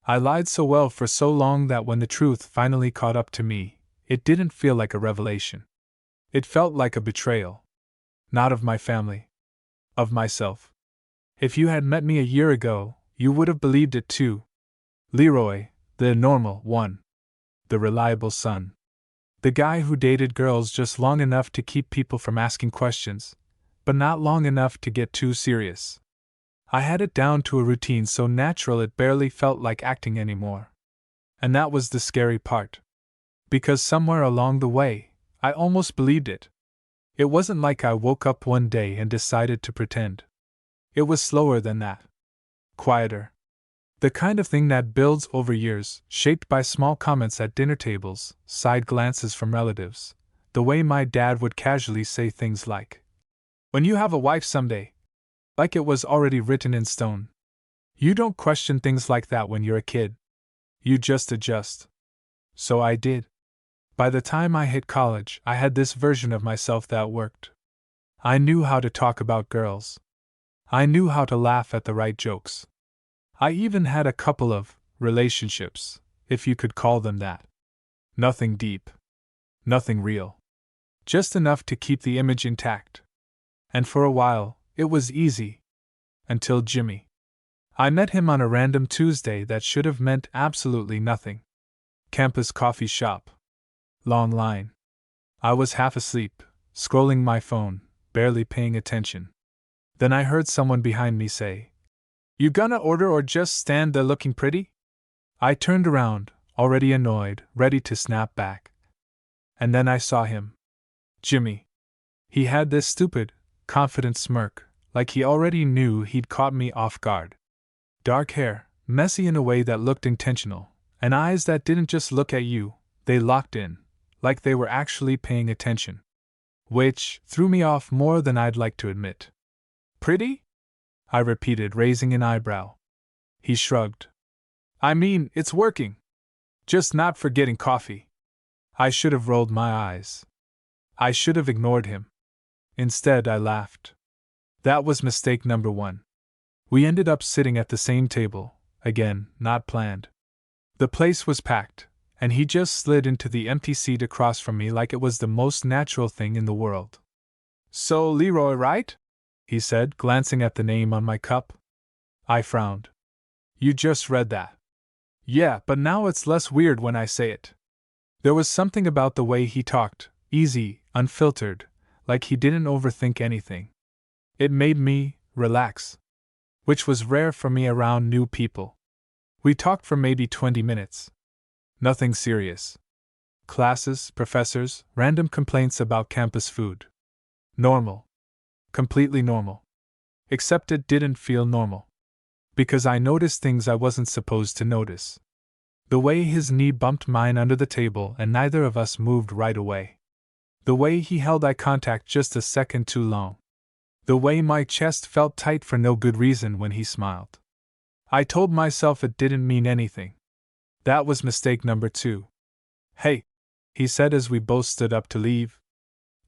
I lied so well for so long that when the truth finally caught up to me, it didn't feel like a revelation. It felt like a betrayal. Not of my family. Of myself. If you had met me a year ago, you would have believed it too. Leroy, the normal one. The reliable son. The guy who dated girls just long enough to keep people from asking questions, but not long enough to get too serious. I had it down to a routine so natural it barely felt like acting anymore. And that was the scary part. Because somewhere along the way, I almost believed it. It wasn't like I woke up one day and decided to pretend. It was slower than that. Quieter. The kind of thing that builds over years, shaped by small comments at dinner tables, side glances from relatives, the way my dad would casually say things like, "When you have a wife someday," like it was already written in stone. You don't question things like that when you're a kid. You just adjust. So I did. By the time I hit college, I had this version of myself that worked. I knew how to talk about girls. I knew how to laugh at the right jokes. I even had a couple of relationships, if you could call them that. Nothing deep. Nothing real. Just enough to keep the image intact. And for a while, it was easy. Until Jimmy. I met him on a random Tuesday that should have meant absolutely nothing. Campus coffee shop. Long line. I was half asleep, scrolling my phone, barely paying attention. Then I heard someone behind me say, "You gonna order or just stand there looking pretty?" I turned around, already annoyed, ready to snap back. And then I saw him. Jimmy. He had this stupid, confident smirk, like he already knew he'd caught me off guard. Dark hair, messy in a way that looked intentional, and eyes that didn't just look at you, they locked in, like they were actually paying attention. Which threw me off more than I'd like to admit. "Pretty?" I repeated, raising an eyebrow. He shrugged. "I mean, it's working. Just not for getting coffee." I should have rolled my eyes. I should have ignored him. Instead, I laughed. That was mistake number one. We ended up sitting at the same table, again, not planned. The place was packed, and he just slid into the empty seat across from me like it was the most natural thing in the world. "So, Leroy, right?" he said, glancing at the name on my cup. I frowned. "You just read that." "Yeah, but now it's less weird when I say it." There was something about the way he talked, easy, unfiltered, like he didn't overthink anything. It made me relax. Which was rare for me around new people. We talked for maybe 20 minutes. Nothing serious. Classes, professors, random complaints about campus food. Normal. Completely normal. Except it didn't feel normal. Because I noticed things I wasn't supposed to notice. The way his knee bumped mine under the table and neither of us moved right away. The way he held eye contact just a second too long. The way my chest felt tight for no good reason when he smiled. I told myself it didn't mean anything. That was mistake number two. "Hey," he said as we both stood up to leave.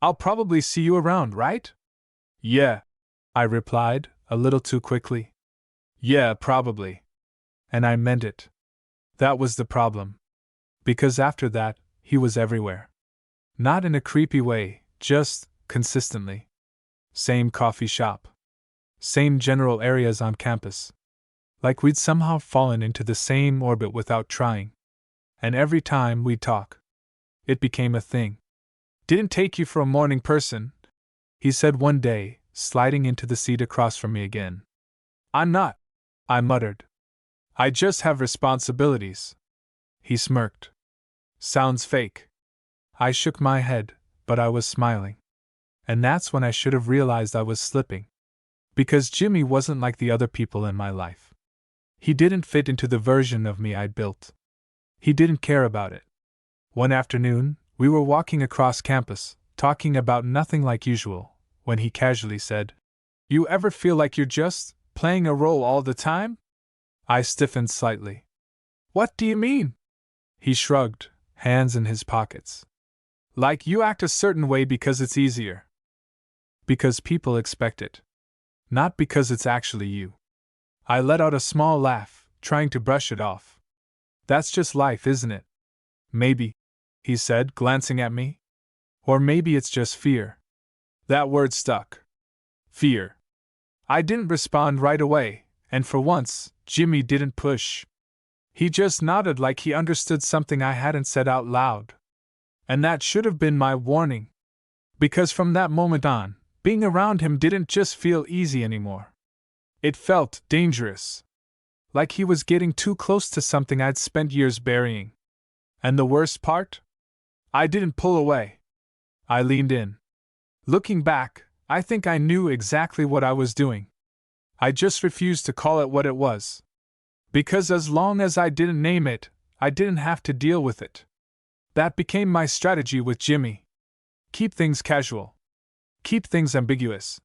"I'll probably see you around, right?" "Yeah," I replied, a little too quickly. "Yeah, probably." And I meant it. That was the problem. Because after that, he was everywhere. Not in a creepy way, just consistently. Same coffee shop. Same general areas on campus. Like we'd somehow fallen into the same orbit without trying. And every time we'd talk, it became a thing. "Didn't take you for a morning person," he said one day, sliding into the seat across from me again. "I'm not," I muttered. "I just have responsibilities." He smirked. "Sounds fake." I shook my head, but I was smiling. And that's when I should have realized I was slipping. Because Jimmy wasn't like the other people in my life. He didn't fit into the version of me I'd built. He didn't care about it. One afternoon, we were walking across campus, talking about nothing like usual, when he casually said, "You ever feel like you're just playing a role all the time?" I stiffened slightly. "What do you mean?" He shrugged, hands in his pockets. "Like you act a certain way because it's easier." Because people expect it. Not because it's actually you. I let out a small laugh, trying to brush it off. That's just life, isn't it? Maybe, he said, glancing at me. Or maybe it's just fear. That word stuck. Fear. I didn't respond right away, and for once, Jimmy didn't push. He just nodded like he understood something I hadn't said out loud. And that should have been my warning. Because from that moment on, being around him didn't just feel easy anymore. It felt dangerous. Like he was getting too close to something I'd spent years burying. And the worst part? I didn't pull away. I leaned in. Looking back, I think I knew exactly what I was doing. I just refused to call it what it was. Because as long as I didn't name it, I didn't have to deal with it. That became my strategy with Jimmy. Keep things casual. Keep things ambiguous.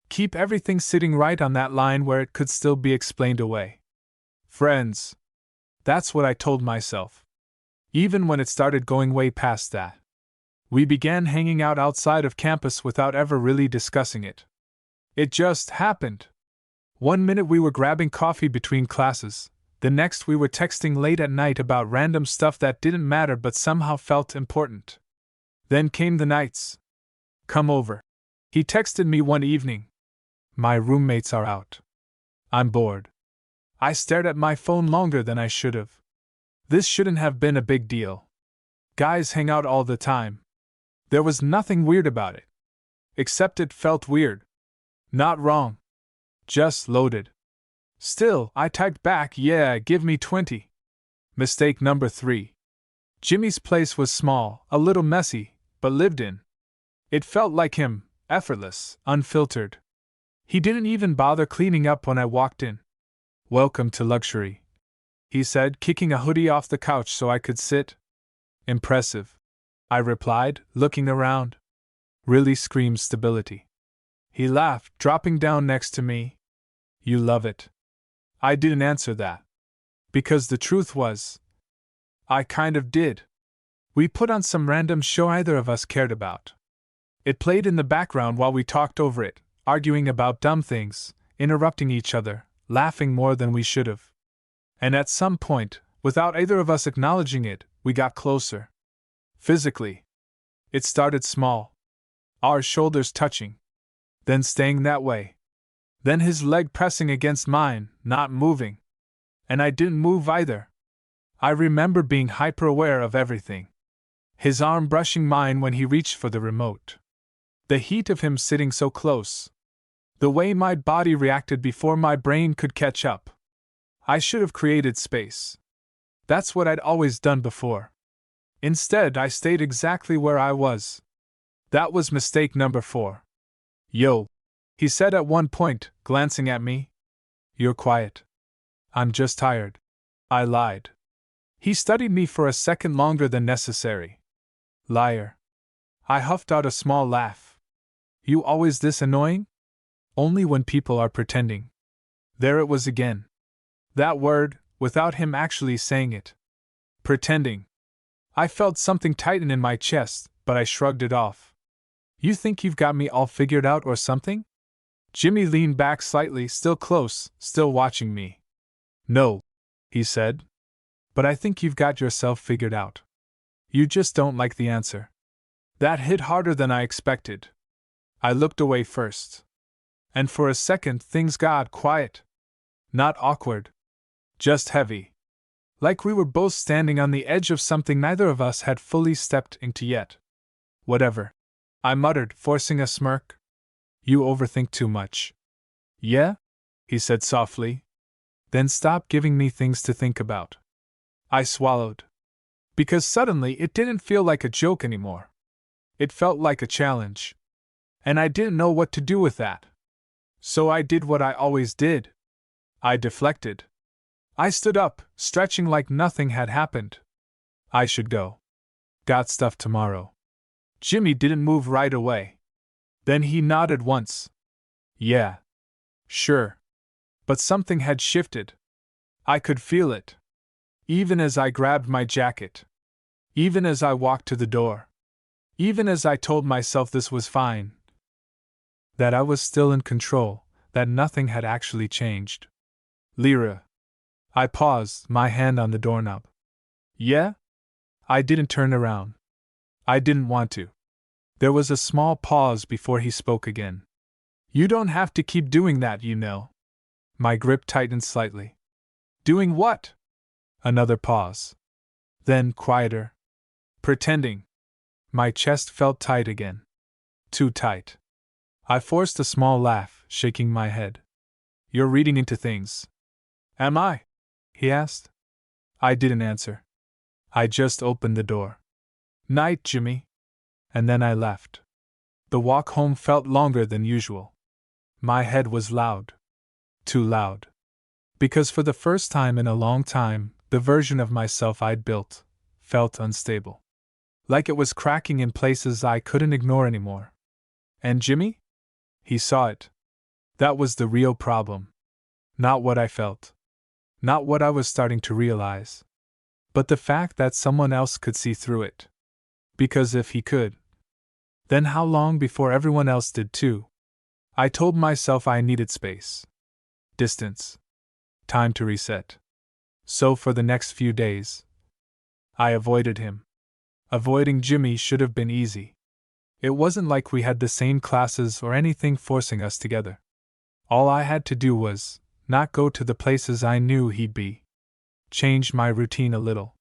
Keep everything sitting right on that line where it could still be explained away. Friends. That's what I told myself. Even when it started going way past that. We began hanging out outside of campus without ever really discussing it. It just happened. One minute we were grabbing coffee between classes, the next we were texting late at night about random stuff that didn't matter but somehow felt important. Then came the nights. Come over. He texted me one evening. My roommates are out. I'm bored. I stared at my phone longer than I should have. This shouldn't have been a big deal. Guys hang out all the time. There was nothing weird about it. Except it felt weird. Not wrong. Just loaded. Still, I typed back, yeah, give me 20. Mistake number 3. Jimmy's place was small, a little messy, but lived in. It felt like him, effortless, unfiltered. He didn't even bother cleaning up when I walked in. Welcome to luxury, he said, kicking a hoodie off the couch so I could sit. Impressive, I replied, looking around. Really screams stability. He laughed, dropping down next to me. You love it. I didn't answer that. Because the truth was, I kind of did. We put on some random show either of us cared about. It played in the background while we talked over it, arguing about dumb things, interrupting each other, laughing more than we should have. And at some point, without either of us acknowledging it, we got closer. Physically. It started small. Our shoulders touching. Then staying that way. Then his leg pressing against mine, not moving. And I didn't move either. I remember being hyper-aware of everything. His arm brushing mine when he reached for the remote. The heat of him sitting so close. The way my body reacted before my brain could catch up. I should have created space. That's what I'd always done before. Instead, I stayed exactly where I was. That was mistake number 4. Yo, he said at one point, glancing at me. You're quiet. I'm just tired. I lied. He studied me for a second longer than necessary. Liar. I huffed out a small laugh. You always this annoying? Only when people are pretending. There it was again. That word, without him actually saying it. Pretending. I felt something tighten in my chest, but I shrugged it off. You think you've got me all figured out or something? Jimmy leaned back slightly, still close, still watching me. No, he said. But I think you've got yourself figured out. You just don't like the answer. That hit harder than I expected. I looked away first. And for a second things got quiet. Not awkward. Just heavy. Like we were both standing on the edge of something neither of us had fully stepped into yet. Whatever. I muttered, forcing a smirk. You overthink too much. Yeah? He said softly. Then stop giving me things to think about. I swallowed. Because suddenly it didn't feel like a joke anymore. It felt like a challenge. And I didn't know what to do with that. So I did what I always did. I deflected. I stood up, stretching like nothing had happened. I should go. Got stuff tomorrow. Jimmy didn't move right away. Then he nodded once. Yeah. Sure. But something had shifted. I could feel it. Even as I grabbed my jacket. Even as I walked to the door. Even as I told myself this was fine. That I was still in control, that nothing had actually changed. Lyra. I paused, my hand on the doorknob. Yeah? I didn't turn around. I didn't want to. There was a small pause before he spoke again. You don't have to keep doing that, you know. My grip tightened slightly. Doing what? Another pause. Then, quieter. Pretending. My chest felt tight again. Too tight. I forced a small laugh, shaking my head. You're reading into things. Am I? He asked. I didn't answer. I just opened the door. Night, Jimmy. And then I left. The walk home felt longer than usual. My head was loud. Too loud. Because for the first time in a long time, the version of myself I'd built felt unstable. Like it was cracking in places I couldn't ignore anymore. And Jimmy? He saw it. That was the real problem. Not what I felt. Not what I was starting to realize. But the fact that someone else could see through it. Because if he could, then how long before everyone else did too? I told myself I needed space. Distance. Time to reset. So for the next few days, I avoided him. Avoiding Jimmy should have been easy. It wasn't like we had the same classes or anything forcing us together. All I had to do was not go to the places I knew he'd be. Change my routine a little.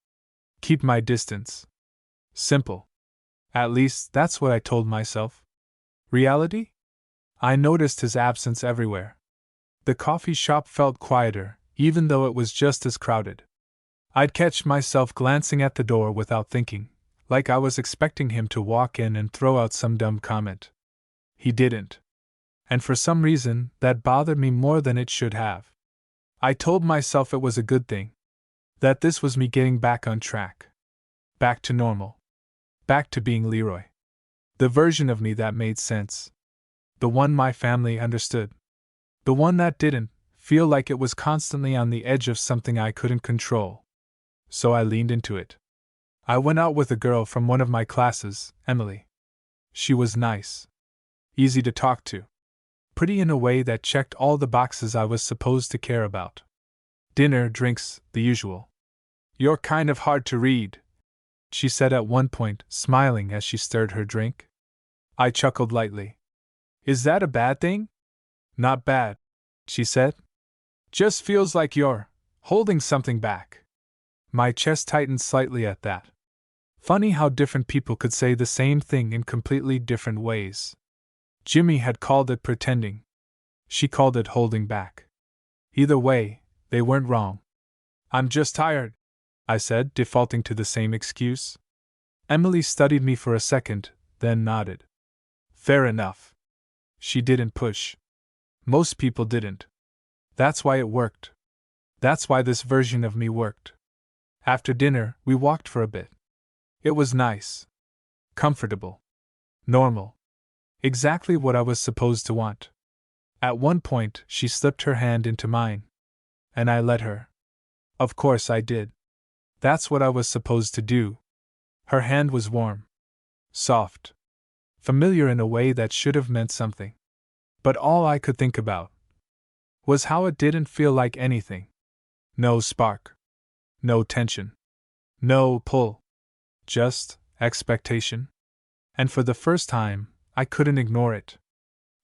Keep my distance. Simple. At least that's what I told myself. Reality? I noticed his absence everywhere. The coffee shop felt quieter, even though it was just as crowded. I'd catch myself glancing at the door without thinking, like I was expecting him to walk in and throw out some dumb comment. He didn't. And for some reason, that bothered me more than it should have. I told myself it was a good thing. That this was me getting back on track. Back to normal. Back to being Leroy. The version of me that made sense. The one my family understood. The one that didn't feel like it was constantly on the edge of something I couldn't control. So I leaned into it. I went out with a girl from one of my classes, Emily. She was nice. Easy to talk to. Pretty in a way that checked all the boxes I was supposed to care about. Dinner, drinks, the usual. You're kind of hard to read, she said at one point, smiling as she stirred her drink. I chuckled lightly. Is that a bad thing? Not bad, she said. Just feels like you're holding something back. My chest tightened slightly at that. Funny how different people could say the same thing in completely different ways. Jimmy had called it pretending. She called it holding back. Either way, they weren't wrong. I'm just tired, I said, defaulting to the same excuse. Emily studied me for a second, then nodded. Fair enough. She didn't push. Most people didn't. That's why it worked. That's why this version of me worked. After dinner, we walked for a bit. It was nice. Comfortable. Normal. Exactly what I was supposed to want. At one point, she slipped her hand into mine. And I let her. Of course I did. That's what I was supposed to do. Her hand was warm. Soft. Familiar in a way that should have meant something. But all I could think about was how it didn't feel like anything. No spark. No tension. No pull. Just expectation. And for the first time, I couldn't ignore it.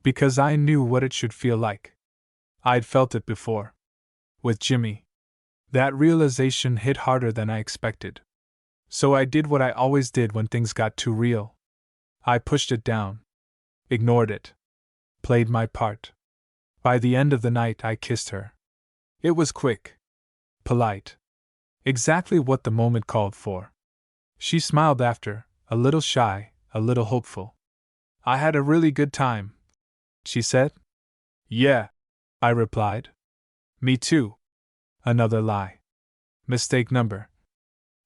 Because I knew what it should feel like. I'd felt it before. With Jimmy. That realization hit harder than I expected. So I did what I always did when things got too real. I pushed it down. Ignored it. Played my part. By the end of the night, I kissed her. It was quick. Polite. Exactly what the moment called for. She smiled after, a little shy, a little hopeful. I had a really good time, she said. Yeah, I replied. Me too. Another lie. Mistake number.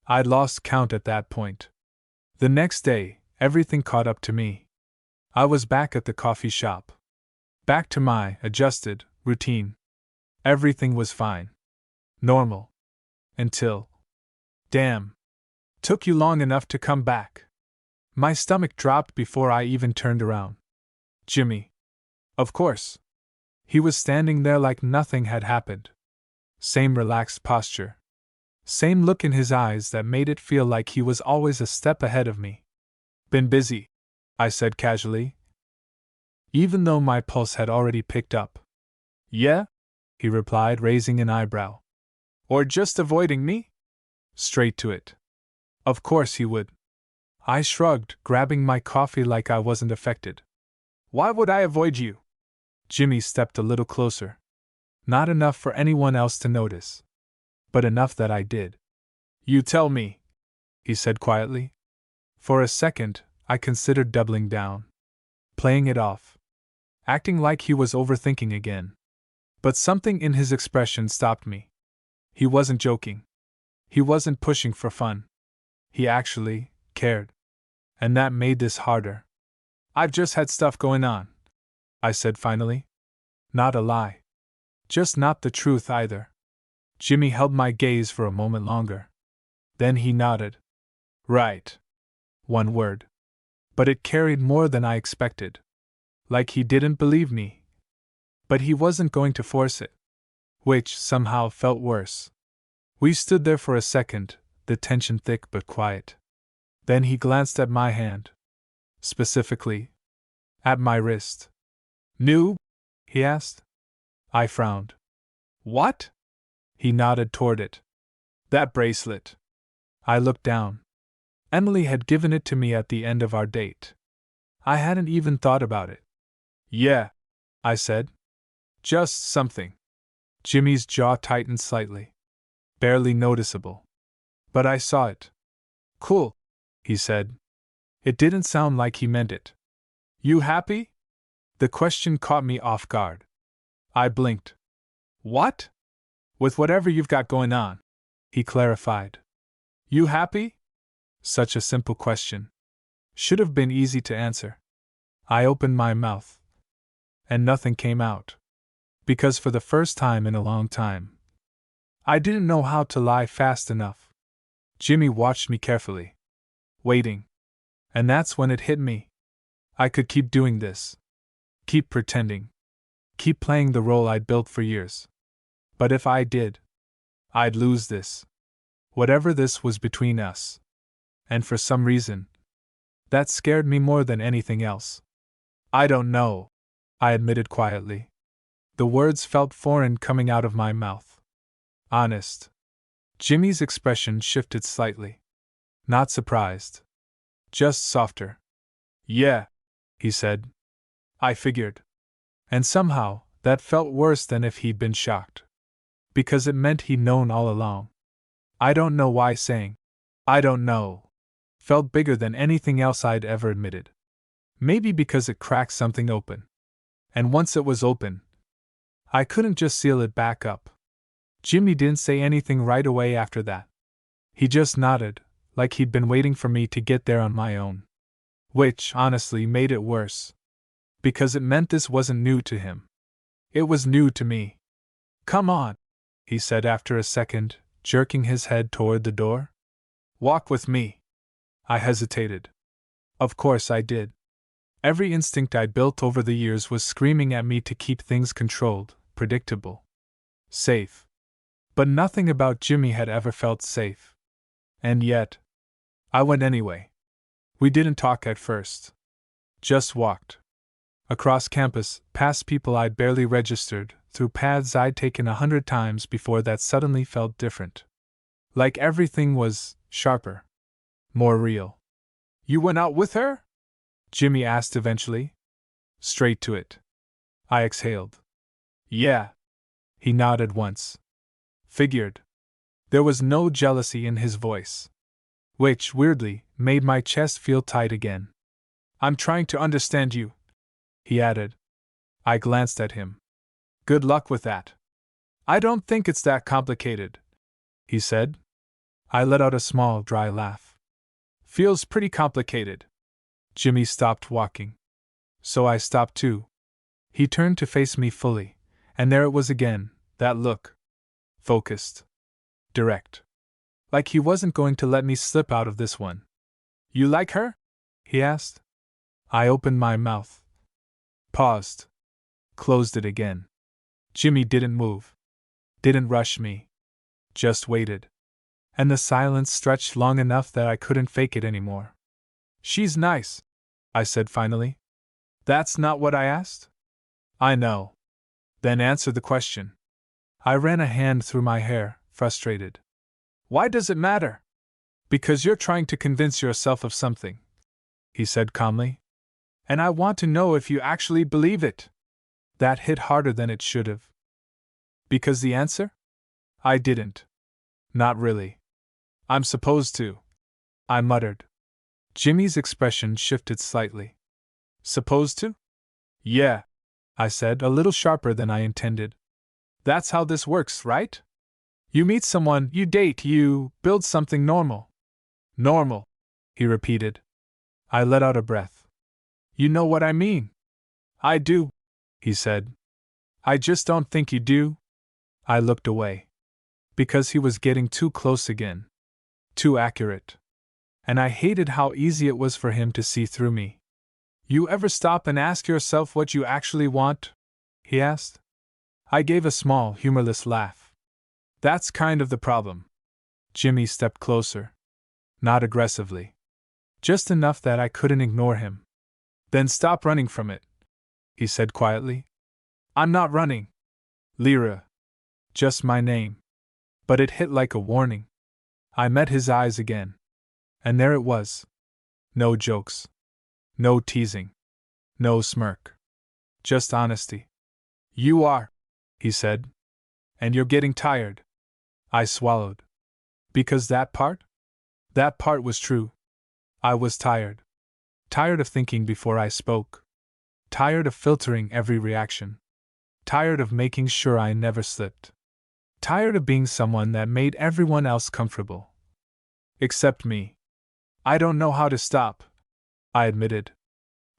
I'd lost count at that point. The next day, everything caught up to me. I was back at the coffee shop. Back to my adjusted routine. Everything was fine. Normal. Until. Damn. Took you long enough to come back. My stomach dropped before I even turned around. Jimmy. Of course. He was standing there like nothing had happened. Same relaxed posture. Same look in his eyes that made it feel like he was always a step ahead of me. Been busy, I said casually, even though my pulse had already picked up. Yeah? He replied, raising an eyebrow. Or just avoiding me? Straight to it. Of course he would. I shrugged, grabbing my coffee like I wasn't affected. Why would I avoid you? Jimmy stepped a little closer. Not enough for anyone else to notice. But enough that I did. You tell me, he said quietly. For a second, I considered doubling down. Playing it off. Acting like he was overthinking again. But something in his expression stopped me. He wasn't joking. He wasn't pushing for fun. He actually cared. And that made this harder. I've just had stuff going on, I said finally. Not a lie. Just not the truth either. Jimmy held my gaze for a moment longer. Then he nodded. Right. One word. But it carried more than I expected. Like he didn't believe me. But he wasn't going to force it. Which somehow felt worse. We stood there for a second, the tension thick but quiet. Then he glanced at my hand. Specifically, at my wrist. New? He asked. I frowned. What? He nodded toward it. That bracelet. I looked down. Emily had given it to me at the end of our date. I hadn't even thought about it. Yeah, I said. Just something. Jimmy's jaw tightened slightly. Barely noticeable. But I saw it. Cool, he said. It didn't sound like he meant it. You happy? The question caught me off guard. I blinked. What? With whatever you've got going on, he clarified. You happy? Such a simple question. Should have been easy to answer. I opened my mouth. And nothing came out. Because for the first time in a long time, I didn't know how to lie fast enough. Jimmy watched me carefully. Waiting. And that's when it hit me. I could keep doing this. Keep pretending. Keep playing the role I'd built for years. But if I did, I'd lose this. Whatever this was between us. And for some reason, that scared me more than anything else. I don't know, I admitted quietly. The words felt foreign coming out of my mouth. Honest. Jimmy's expression shifted slightly. Not surprised. Just softer. Yeah, he said. I figured. And somehow, that felt worse than if he'd been shocked. Because it meant he'd known all along. I don't know why saying, I don't know, felt bigger than anything else I'd ever admitted. Maybe because it cracked something open. And once it was open, I couldn't just seal it back up. Jimmy didn't say anything right away after that. He just nodded, like he'd been waiting for me to get there on my own. Which, honestly, made it worse. Because it meant this wasn't new to him. It was new to me. Come on, he said after a second, jerking his head toward the door. Walk with me. I hesitated. Of course I did. Every instinct I'd built over the years was screaming at me to keep things controlled, predictable, safe. But nothing about Jimmy had ever felt safe. And yet, I went anyway. We didn't talk at first. Just walked. Across campus, past people I'd barely registered, through paths I'd taken 100 times before that suddenly felt different. Like everything was sharper. More real. You went out with her? Jimmy asked eventually. Straight to it. I exhaled. Yeah. He nodded once. Figured. There was no jealousy in his voice. Which, weirdly, made my chest feel tight again. I'm trying to understand you, he added. I glanced at him. Good luck with that. I don't think it's that complicated, he said. I let out a small, dry laugh. Feels pretty complicated. Jimmy stopped walking. So I stopped too. He turned to face me fully, and there it was again, that look. Focused. Direct. Like he wasn't going to let me slip out of this one. You like her? He asked. I opened my mouth. Paused. Closed it again. Jimmy didn't move. Didn't rush me. Just waited. And the silence stretched long enough that I couldn't fake it anymore. "She's nice," I said finally. "That's not what I asked?" "I know." "Then answer the question." I ran a hand through my hair, frustrated. "Why does it matter?" "Because you're trying to convince yourself of something," he said calmly. "And I want to know if you actually believe it." That hit harder than it should have. "Because the answer?" I didn't. "Not really." "I'm supposed to," I muttered. Jimmy's expression shifted slightly. "Supposed to?" "Yeah," I said, a little sharper than I intended. "That's how this works, right? You meet someone, you date, you build something normal." "Normal," he repeated. I let out a breath. "You know what I mean." "I do," he said. "I just don't think you do." I looked away. Because he was getting too close again. Too accurate. And I hated how easy it was for him to see through me. "You ever stop and ask yourself what you actually want?" he asked. I gave a small, humorless laugh. "That's kind of the problem." Jimmy stepped closer. Not aggressively. Just enough that I couldn't ignore him. "Then stop running from it," he said quietly. "I'm not running." "Lyra." Just my name. But it hit like a warning. I met his eyes again. And there it was. No jokes. No teasing. No smirk. Just honesty. "You are," he said. "And you're getting tired." I swallowed. Because that part? That part was true. I was tired. Tired of thinking before I spoke. Tired of filtering every reaction. Tired of making sure I never slipped. Tired of being someone that made everyone else comfortable. Except me. "I don't know how to stop," I admitted.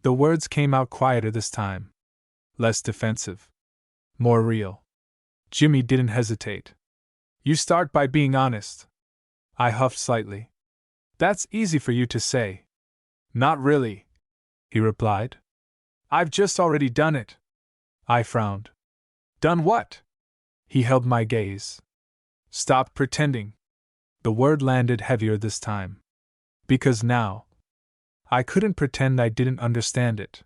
The words came out quieter this time. Less defensive. More real. Jimmy didn't hesitate. "You start by being honest." I huffed slightly. "That's easy for you to say." "Not really," he replied. "I've just already done it." I frowned. "Done what?" He held my gaze. "Stop pretending." The word landed heavier this time. Because now, I couldn't pretend I didn't understand it.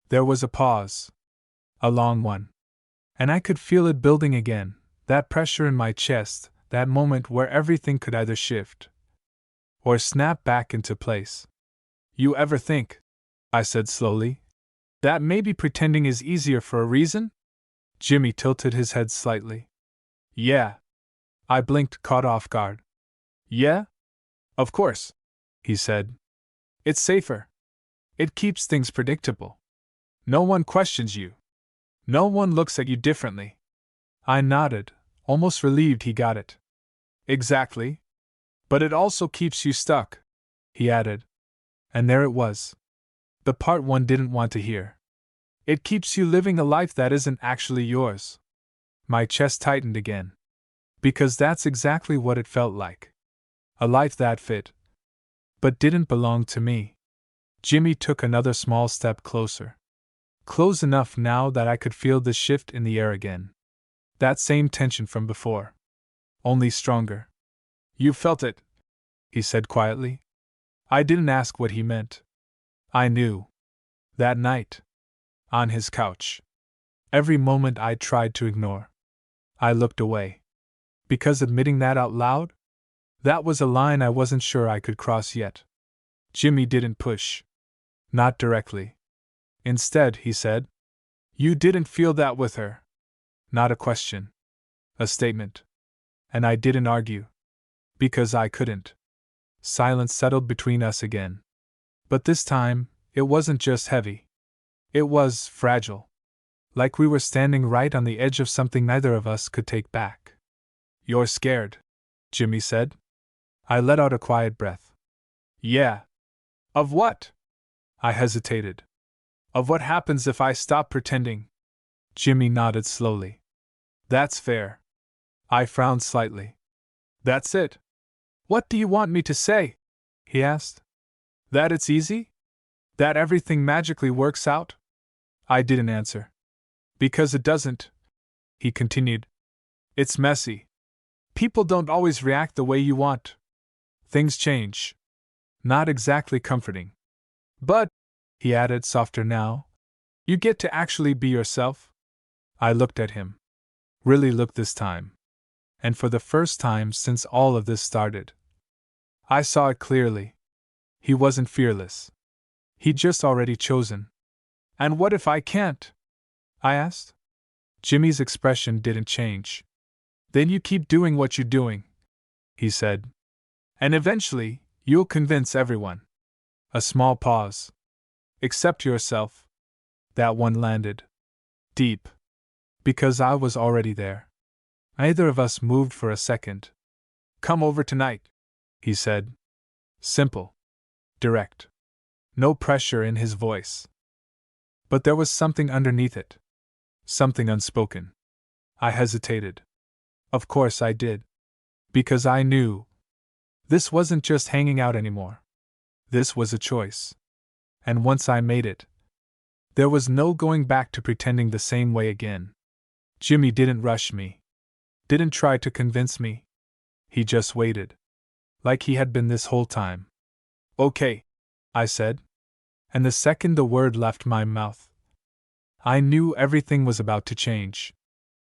There was a pause. A long one. And I could feel it building again, that pressure in my chest, that moment where everything could either shift or snap back into place. "You ever think," I said slowly, "that maybe pretending is easier for a reason?" Jimmy tilted his head slightly. "Yeah." I blinked, caught off guard. "Yeah? Of course," he said. "It's safer. It keeps things predictable. No one questions you. No one looks at you differently." I nodded, almost relieved he got it. "Exactly. But it also keeps you stuck," he added. And there it was. The part one didn't want to hear. "It keeps you living a life that isn't actually yours." My chest tightened again. Because that's exactly what it felt like. A life that fit, but didn't belong to me. Jimmy took another small step closer. Close enough now that I could feel the shift in the air again. That same tension from before. Only stronger. "You felt it," he said quietly. I didn't ask what he meant. I knew. That night. On his couch. Every moment I tried to ignore. I looked away. Because admitting that out loud? That was a line I wasn't sure I could cross yet. Jimmy didn't push. Not directly. Instead, he said, "You didn't feel that with her." Not a question. A statement. And I didn't argue. Because I couldn't. Silence settled between us again. But this time, it wasn't just heavy. It was fragile. Like we were standing right on the edge of something neither of us could take back. "You're scared," Jimmy said. I let out a quiet breath. "Yeah." "Of what?" I hesitated. "Of what happens if I stop pretending." Jimmy nodded slowly. "That's fair." I frowned slightly. "That's it." "What do you want me to say?" he asked. "That it's easy? That everything magically works out?" I didn't answer. "Because it doesn't," he continued. "It's messy. People don't always react the way you want. Things change. Not exactly comforting. But, he added softer now, you get to actually be yourself. I looked at him. Really looked this time. And for the first time since all of this started, I saw it clearly. He wasn't fearless. He'd just already chosen. And what if I can't? I asked. Jimmy's expression didn't change. Then you keep doing what you're doing, he said. And eventually, you'll convince everyone. A small pause. Accept yourself. That one landed. Deep. Because I was already there. Neither of us moved for a second. Come over tonight, he said. Simple. Direct. No pressure in his voice. But there was something underneath it. Something unspoken. I hesitated. Of course I did. Because I knew. This wasn't just hanging out anymore. This was a choice. And once I made it, there was no going back to pretending the same way again. Jimmy didn't rush me. Didn't try to convince me. He just waited. Like he had been this whole time. Okay, I said. And the second the word left my mouth, I knew everything was about to change.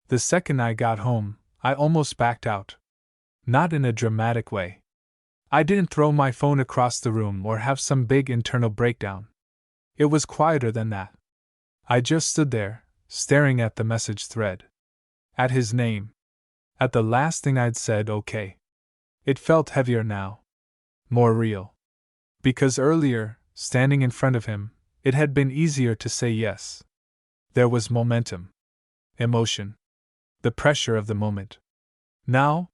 The second I got home, I almost backed out. Not in a dramatic way. I didn't throw my phone across the room or have some big internal breakdown. It was quieter than that. I just stood there, staring at the message thread. At his name. At the last thing I'd said, okay. It felt heavier now. More real. Because earlier, standing in front of him, it had been easier to say yes. There was momentum. Emotion. The pressure of the moment. Now,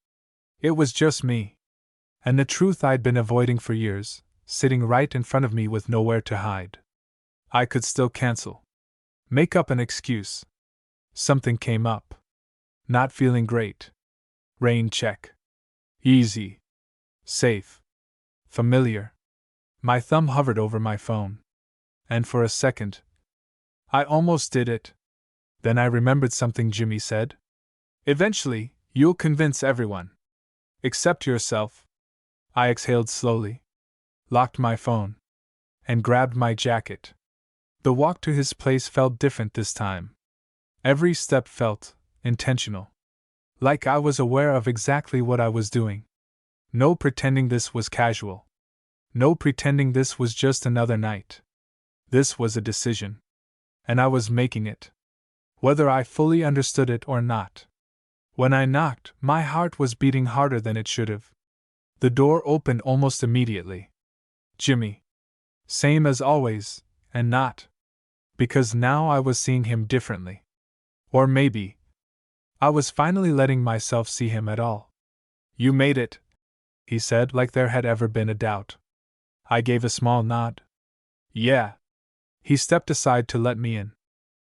it was just me. And the truth I'd been avoiding for years, sitting right in front of me with nowhere to hide. I could still cancel. Make up an excuse. Something came up. Not feeling great. Rain check. Easy. Safe. Familiar. My thumb hovered over my phone. And for a second, I almost did it. Then I remembered something Jimmy said. Eventually, you'll convince everyone. Accept yourself. I exhaled slowly, locked my phone, and grabbed my jacket. The walk to his place felt different this time. Every step felt intentional. Like I was aware of exactly what I was doing. No pretending this was casual. No pretending this was just another night. This was a decision. And I was making it. Whether I fully understood it or not. When I knocked, my heart was beating harder than it should have. The door opened almost immediately. Jimmy. Same as always, and not. Because now I was seeing him differently. Or maybe I was finally letting myself see him at all. You made it, he said, like there had ever been a doubt. I gave a small nod. Yeah. He stepped aside to let me in.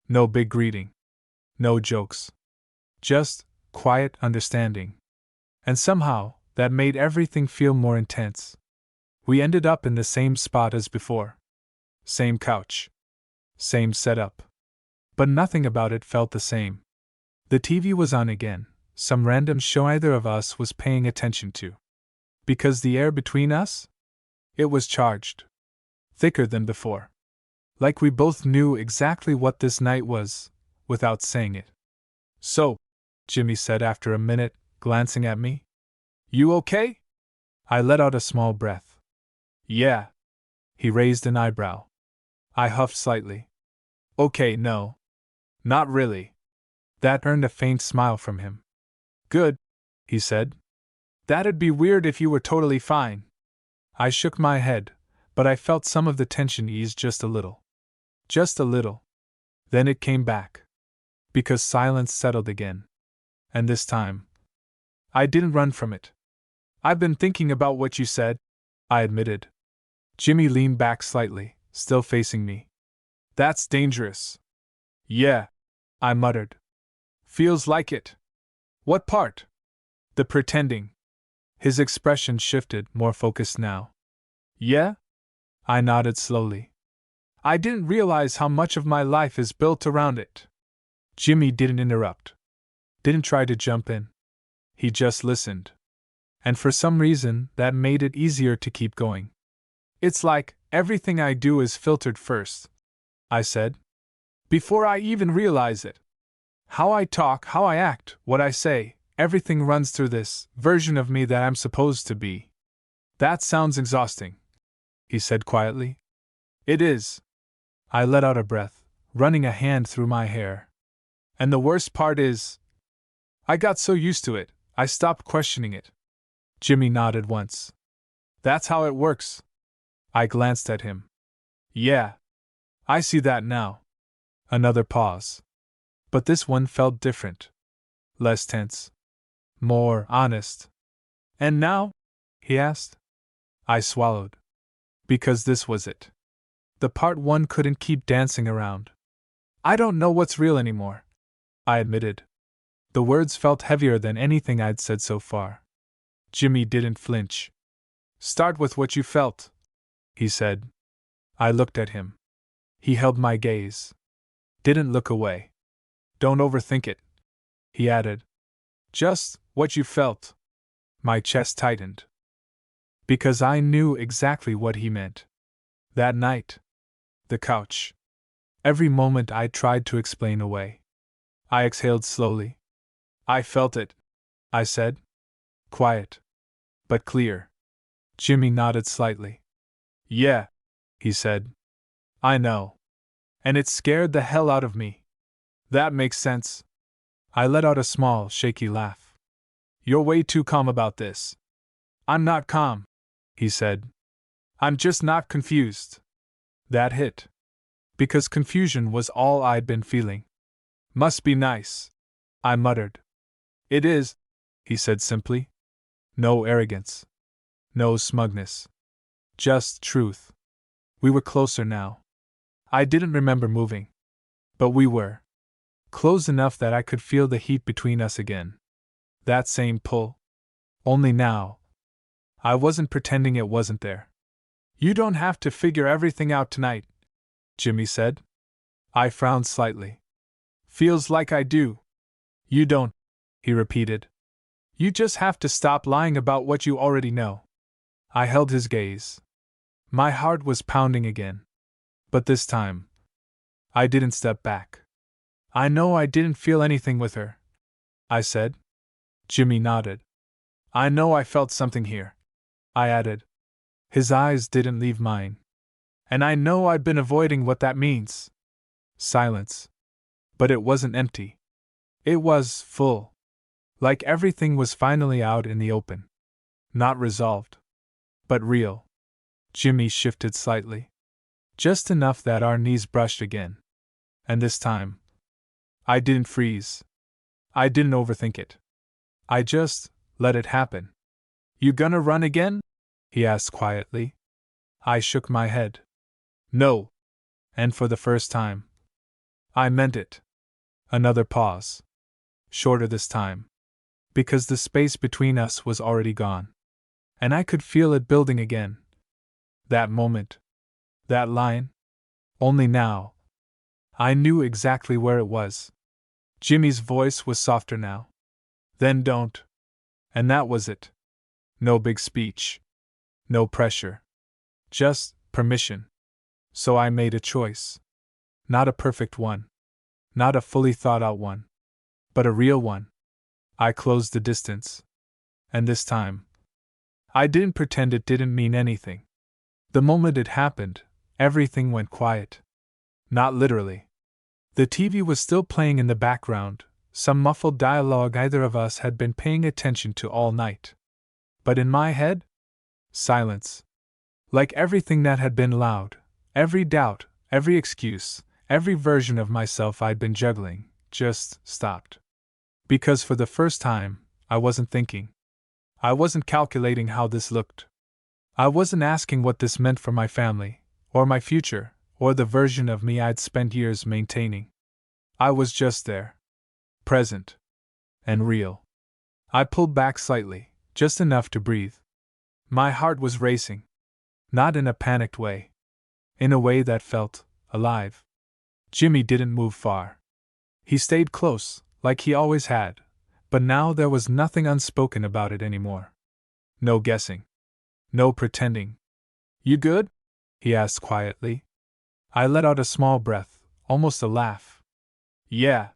No big greeting. No jokes. Just quiet understanding. And somehow, that made everything feel more intense. We ended up in the same spot as before. Same couch. Same setup. But nothing about it felt the same. The TV was on again, some random show either of us was paying attention to. Because the air between us? It was charged. Thicker than before. Like we both knew exactly what this night was, without saying it. So, Jimmy said after a minute, glancing at me. You okay? I let out a small breath. Yeah. He raised an eyebrow. I huffed slightly. Okay, no. Not really. That earned a faint smile from him. Good, he said. That'd be weird if you were totally fine. I shook my head, but I felt some of the tension ease just a little. Just a little. Then it came back. Because silence settled again. And this time, I didn't run from it. I've been thinking about what you said, I admitted. Jimmy leaned back slightly, still facing me. That's dangerous. Yeah, I muttered. Feels like it. What part? The pretending. His expression shifted, more focused now. Yeah? I nodded slowly. I didn't realize how much of my life is built around it. Jimmy didn't interrupt. Didn't try to jump in. He just listened. And for some reason, that made it easier to keep going. It's like everything I do is filtered first, I said. Before I even realize it. How I talk, how I act, what I say, everything runs through this version of me that I'm supposed to be. That sounds exhausting, he said quietly. It is. I let out a breath, running a hand through my hair. And the worst part is, I got so used to it, I stopped questioning it. Jimmy nodded once. That's how it works. I glanced at him. Yeah. I see that now. Another pause. But this one felt different. Less tense. More honest. And now? He asked. I swallowed. Because this was it. The part one couldn't keep dancing around. I don't know what's real anymore, I admitted. The words felt heavier than anything I'd said so far. Jimmy didn't flinch. Start with what you felt, he said. I looked at him. He held my gaze. Didn't look away. Don't overthink it, he added. Just what you felt. My chest tightened. Because I knew exactly what he meant. That night. The couch. Every moment I tried to explain away. I exhaled slowly. I felt it, I said. Quiet. But clear. Jimmy nodded slightly. Yeah, he said. I know. And it scared the hell out of me. That makes sense. I let out a small, shaky laugh. You're way too calm about this. I'm not calm, he said. I'm just not confused. That hit. Because confusion was all I'd been feeling. Must be nice, I muttered. It is, he said simply. No arrogance. No smugness. Just truth. We were closer now. I didn't remember moving. But we were. Close enough that I could feel the heat between us again. That same pull. Only now. I wasn't pretending it wasn't there. You don't have to figure everything out tonight, Jimmy said. I frowned slightly. Feels like I do. You don't, he repeated. You just have to stop lying about what you already know. I held his gaze. My heart was pounding again. But this time, I didn't step back. I know I didn't feel anything with her, I said. Jimmy nodded. I know I felt something here, I added. His eyes didn't leave mine. And I know I'd been avoiding what that means. Silence. But it wasn't empty. It was full. Like everything was finally out in the open. Not resolved. But real. Jimmy shifted slightly. Just enough that our knees brushed again. And this time, I didn't freeze. I didn't overthink it. I just let it happen. You gonna run again? He asked quietly. I shook my head. No. And for the first time, I meant it. Another pause. Shorter this time. Because the space between us was already gone. And I could feel it building again. That moment. That line. Only now. I knew exactly where it was. Jimmy's voice was softer now. Then don't. And that was it. No big speech. No pressure. Just permission. So I made a choice. Not a perfect one. Not a fully thought out one. But a real one. I closed the distance. And this time, I didn't pretend it didn't mean anything. The moment it happened, everything went quiet. Not literally. The TV was still playing in the background, some muffled dialogue either of us had been paying attention to all night. But in my head? Silence. Like everything that had been loud, every doubt, every excuse, every version of myself I'd been juggling, just stopped. Because for the first time, I wasn't thinking. I wasn't calculating how this looked. I wasn't asking what this meant for my family, or my future, or the version of me I'd spent years maintaining. I was just there. Present. And real. I pulled back slightly, just enough to breathe. My heart was racing. Not in a panicked way. In a way that felt alive. Jimmy didn't move far. He stayed close, like he always had, But now there was nothing unspoken about it anymore. No guessing. No pretending. You good? He asked quietly. I let out a small breath, almost a laugh. Yeah.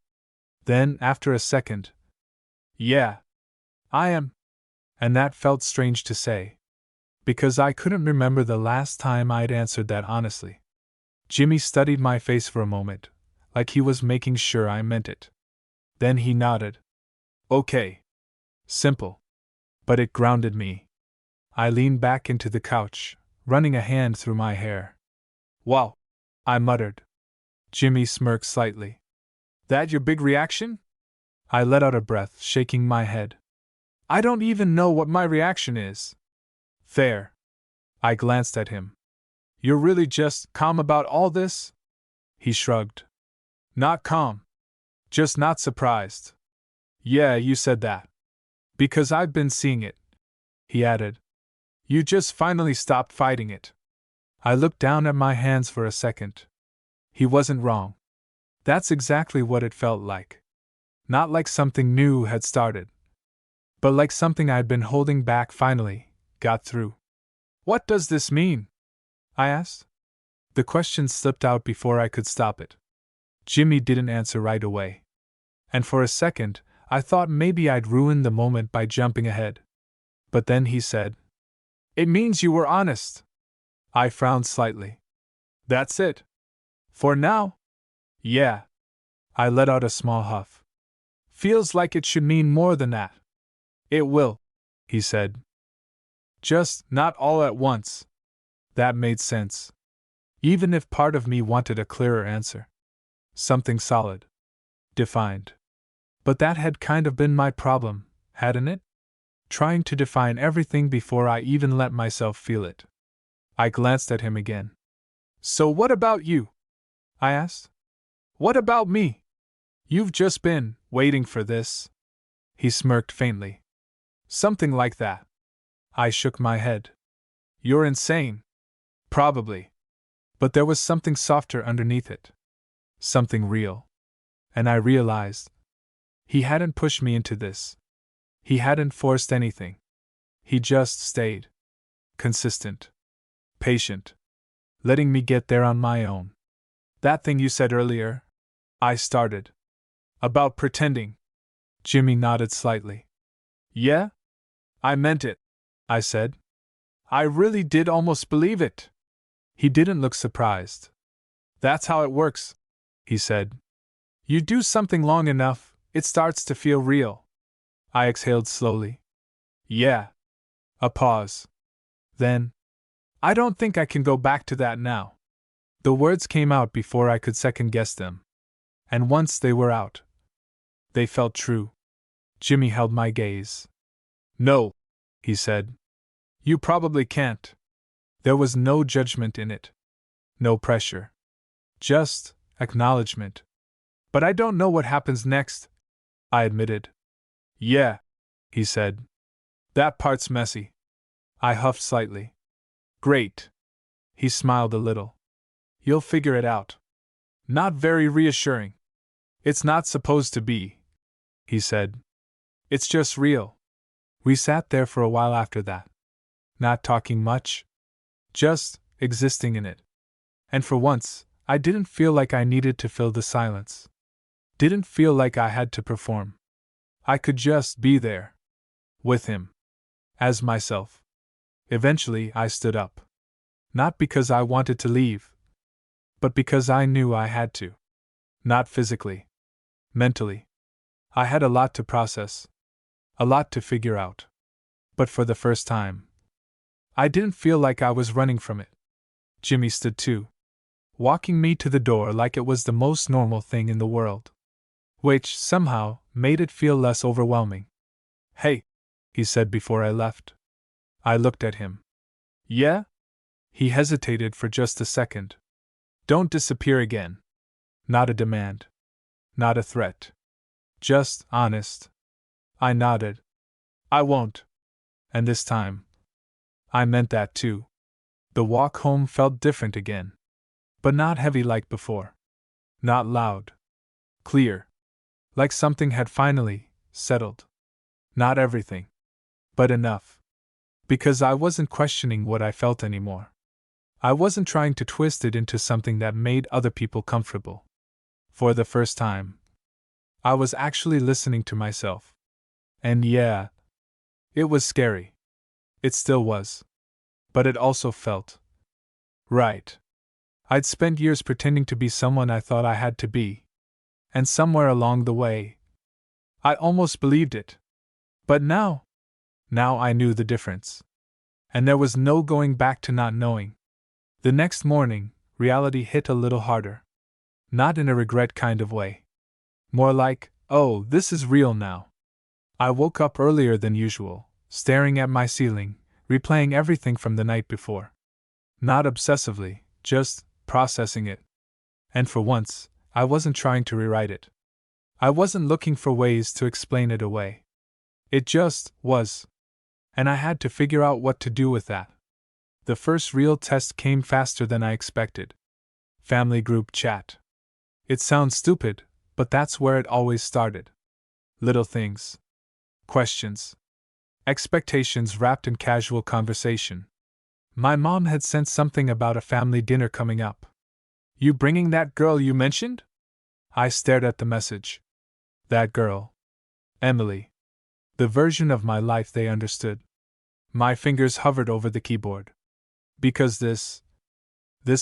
Then, after a second, yeah. I am. And that felt strange to say, because I couldn't remember the last time I'd answered that honestly. Jimmy studied my face for a moment, like he was making sure I meant it. Then he nodded. Okay. Simple. But it grounded me. I leaned back into the couch, running a hand through my hair. Wow, I muttered. Jimmy smirked slightly. That your big reaction? I let out a breath, shaking my head. I don't even know what my reaction is. There. I glanced at him. You're really just calm about all this? He shrugged. Not calm. Just not surprised. Yeah, you said that. Because I've been seeing it. He added. You just finally stopped fighting it. I looked down at my hands for a second. He wasn't wrong. That's exactly what it felt like. Not like something new had started, but like something I'd been holding back finally got through. What does this mean? I asked. The question slipped out before I could stop it. Jimmy didn't answer right away. And for a second, I thought maybe I'd ruined the moment by jumping ahead. But then he said, It means you were honest. I frowned slightly. That's it. For now? Yeah. I let out a small huff. Feels like it should mean more than that. It will, he said. Just not all at once. That made sense. Even if part of me wanted a clearer answer. Something solid. Defined. But that had kind of been my problem, hadn't it? Trying to define everything before I even let myself feel it. I glanced at him again. So what about you? I asked. What about me? You've just been waiting for this. He smirked faintly. Something like that. I shook my head. You're insane. Probably. But there was something softer underneath it. Something real. And I realized. He hadn't pushed me into this. He hadn't forced anything. He just stayed. Consistent. Patient. Letting me get there on my own. That thing you said earlier? I started. About pretending. Jimmy nodded slightly. Yeah? I meant it, I said. I really did almost believe it. He didn't look surprised. That's how it works, he said. You do something long enough, it starts to feel real. I exhaled slowly. Yeah. A pause. Then, I don't think I can go back to that now. The words came out before I could second guess them. And once they were out, they felt true. Jimmy held my gaze. No, he said. You probably can't. There was no judgment in it. No pressure. Just acknowledgement. But I don't know what happens next, I admitted. Yeah, he said. That part's messy. I huffed slightly. Great. He smiled a little. You'll figure it out. Not very reassuring. It's not supposed to be, he said. It's just real. We sat there for a while after that. Not talking much. Just existing in it. And for once, I didn't feel like I needed to fill the silence. Didn't feel like I had to perform. I could just be there. With him. As myself. Eventually, I stood up. Not because I wanted to leave, but because I knew I had to. Not physically. Mentally. I had a lot to process. A lot to figure out. But for the first time, I didn't feel like I was running from it. Jimmy stood too, walking me to the door like it was the most normal thing in the world. Which, somehow, made it feel less overwhelming. Hey, he said before I left. I looked at him. Yeah? He hesitated for just a second. Don't disappear again. Not a demand. Not a threat. Just honest. I nodded. I won't. And this time, I meant that too. The walk home felt different again. But not heavy like before. Not loud. Clear. Like something had finally settled. Not everything, but enough. Because I wasn't questioning what I felt anymore. I wasn't trying to twist it into something that made other people comfortable. For the first time, I was actually listening to myself. And yeah, it was scary. It still was. But it also felt right. I'd spent years pretending to be someone I thought I had to be. And somewhere along the way, I almost believed it. But now I knew the difference. And there was no going back to not knowing. The next morning, reality hit a little harder. Not in a regret kind of way. More like, oh, this is real now. I woke up earlier than usual, staring at my ceiling, replaying everything from the night before. Not obsessively, just processing it. And for once, I wasn't trying to rewrite it. I wasn't looking for ways to explain it away. It just was. And I had to figure out what to do with that. The first real test came faster than I expected. Family group chat. It sounds stupid, but that's where it always started. Little things. Questions. Expectations wrapped in casual conversation. My mom had sent something about a family dinner coming up. You bringing that girl you mentioned? I stared at the message. That girl. Emily. The version of my life they understood. My fingers hovered over the keyboard. Because this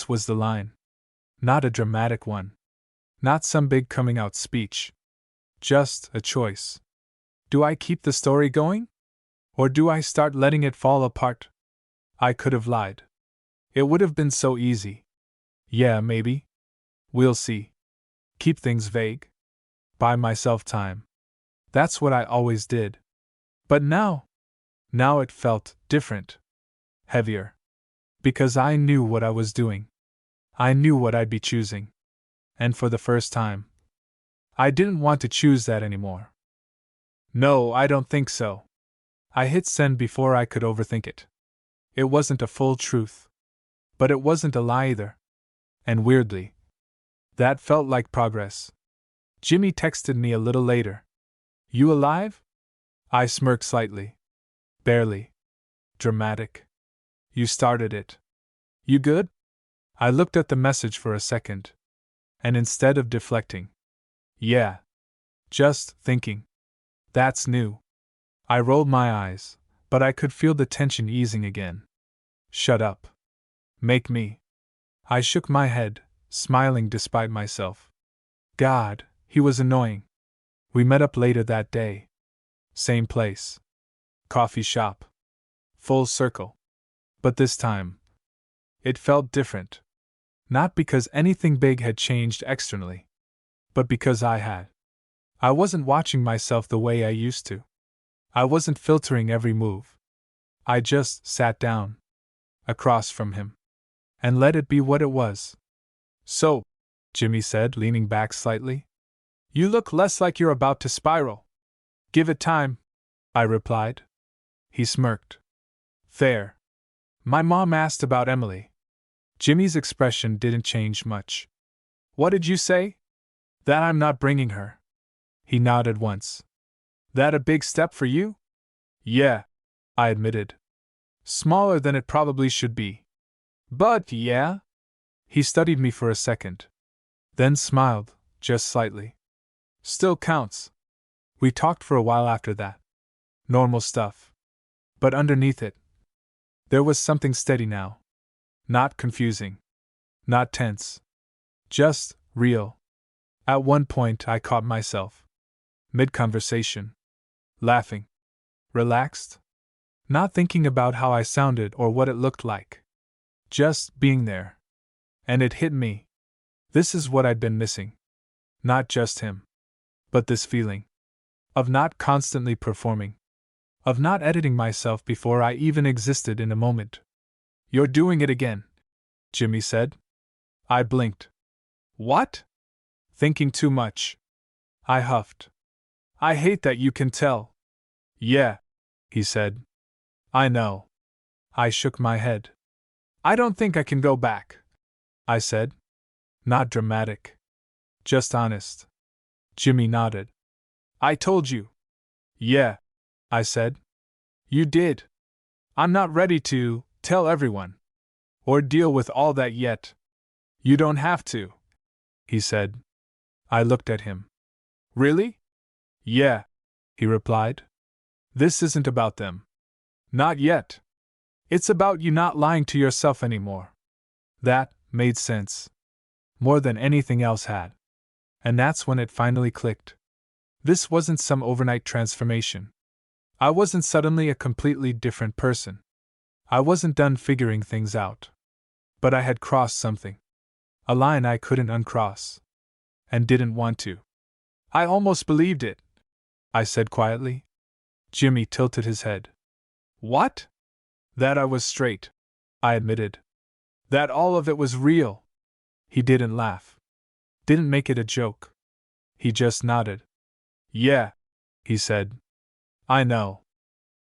was the line. Not a dramatic one. Not some big coming out speech. Just a choice. Do I keep the story going? Or do I start letting it fall apart? I could have lied. It would have been so easy. Yeah, maybe. We'll see. Keep things vague. Buy myself time. That's what I always did. But now it felt different. Heavier. Because I knew what I was doing. I knew what I'd be choosing. And for the first time, I didn't want to choose that anymore. No, I don't think so. I hit send before I could overthink it. It wasn't a full truth. But it wasn't a lie either. And weirdly, that felt like progress. Jimmy texted me a little later. You alive? I smirked slightly. Barely. Dramatic. You started it. You good? I looked at the message for a second. And instead of deflecting, yeah. Just thinking. That's new. I rolled my eyes, but I could feel the tension easing again. Shut up. Make me. I shook my head, smiling despite myself. God, he was annoying. We met up later that day. Same place. Coffee shop. Full circle. But this time, it felt different. Not because anything big had changed externally, but because I had. I wasn't watching myself the way I used to. I wasn't filtering every move. I just sat down, across from him, and let it be what it was. So, Jimmy said, leaning back slightly, you look less like you're about to spiral. Give it time, I replied. He smirked. Fair. My mom asked about Emily. Jimmy's expression didn't change much. What did you say? That I'm not bringing her. He nodded once. That a big step for you? Yeah, I admitted. Smaller than it probably should be. But yeah? He studied me for a second. Then smiled, just slightly. Still counts. We talked for a while after that. Normal stuff. But underneath it, there was something steady now. Not confusing. Not tense. Just real. At one point I caught myself. Mid-conversation. Laughing. Relaxed. Not thinking about how I sounded or what it looked like. Just being there. And it hit me. This is what I'd been missing. Not just him. But this feeling. Of not constantly performing. Of not editing myself before I even existed in a moment. You're doing it again, Jimmy said. I blinked. What? Thinking too much. I huffed. I hate that you can tell. Yeah, he said. I know. I shook my head. I don't think I can go back, I said. Not dramatic. Just honest. Jimmy nodded. I told you. Yeah, I said. You did. I'm not ready to tell everyone, or deal with all that yet. You don't have to, he said. I looked at him. Really? Yeah, he replied. This isn't about them. Not yet. It's about you not lying to yourself anymore. That made sense. More than anything else had. And that's when it finally clicked. This wasn't some overnight transformation. I wasn't suddenly a completely different person. I wasn't done figuring things out. But I had crossed something. A line I couldn't uncross. And didn't want to. I almost believed it, I said quietly. Jimmy tilted his head. What? That I was straight, I admitted. That all of it was real. He didn't laugh. Didn't make it a joke. He just nodded. Yeah, he said. I know.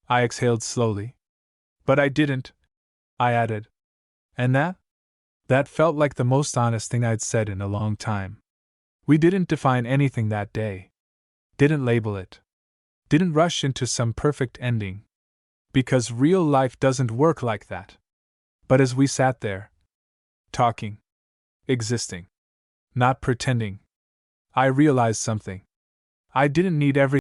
I exhaled slowly. But I didn't, I added. And that? That felt like the most honest thing I'd said in a long time. We didn't define anything that day. Didn't label it. Didn't rush into some perfect ending. Because real life doesn't work like that. But as we sat there, talking, existing, not pretending, I realized something. I didn't need every